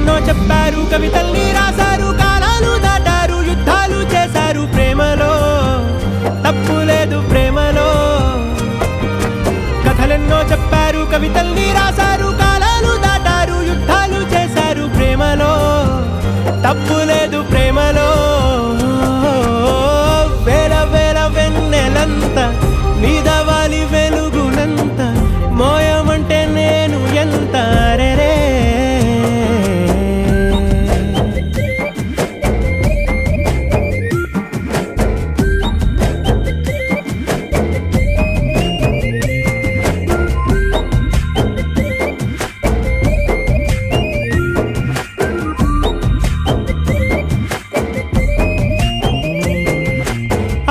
కథలెన్నో చెప్పారు, కవితల్ని రాశారు, కాలాలు దాటారు, యుద్ధాలు చేశారు ప్రేమలో, తప్పు లేదు ప్రేమలో. కథలెన్నో చెప్పారు, కవితల్ని రాశారు, కాలాలు దాటారు, యుద్ధాలు చేశారు ప్రేమలో, తప్పు లేదు ప్రేమలో. వేల వేల వెన్నెలంత నీదవాలి వెలుగునంత, మోయమంటే నేను ఎంత రే.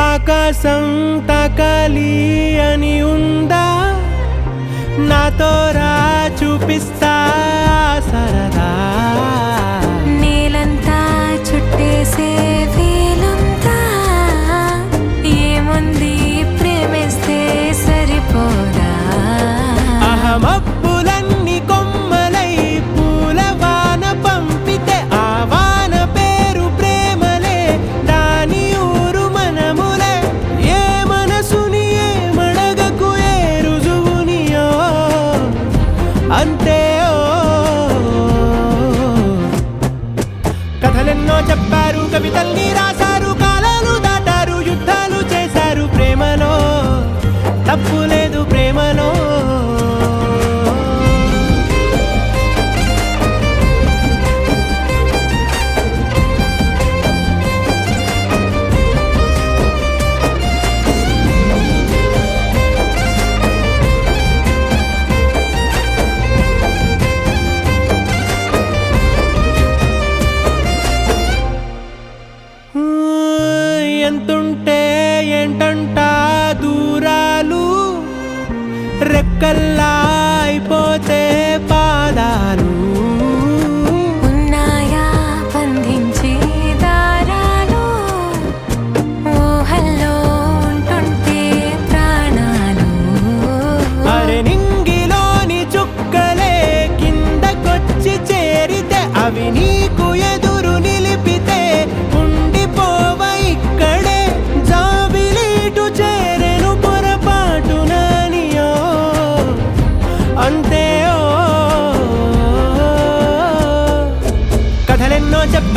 ఆకాశం తాకాలి అని ఉందా, నాతో రా చూపిస్తా సరదా. నేలంతా చుట్టేసే వేలుంతా, ఏముంది ప్రేమిస్తే సరిపోదా. అహమప్పులన్నీ కొమ్మలై పూల వాన పంపితే, ఆ వాన పేరు ప్రేమలే, దాని ఊరు మనములే. ఏ మనసుని ఏ మడగకు, ఏ రుజువునియో అంతే. కథలెన్నో చెప్పారు, కవితల్ని రాశారు, కాలాలు దాటారు, యుద్ధాలు చేశారు ప్రేమలో, తప్పు లేదు ప్రేమలో. ఎంతుంటే ఏంటంట దూరాలు, రెక్కల్లా అయిపోతే పాదాలు. ఉన్నాయా బంధించే దారాలు, ఊహల్లో ఉంటుంటే ప్రాణాలు. అరే నింగిలోని చుక్కలే కిందకొచ్చి చేరితే, అవి నీకు ఎదురు నిలిపితే ఉండిపోవ ఇక్కడే. జాబిలీటు చేరెను పొరపాటు నానియో అంతే. కథలెన్నో చెప్ప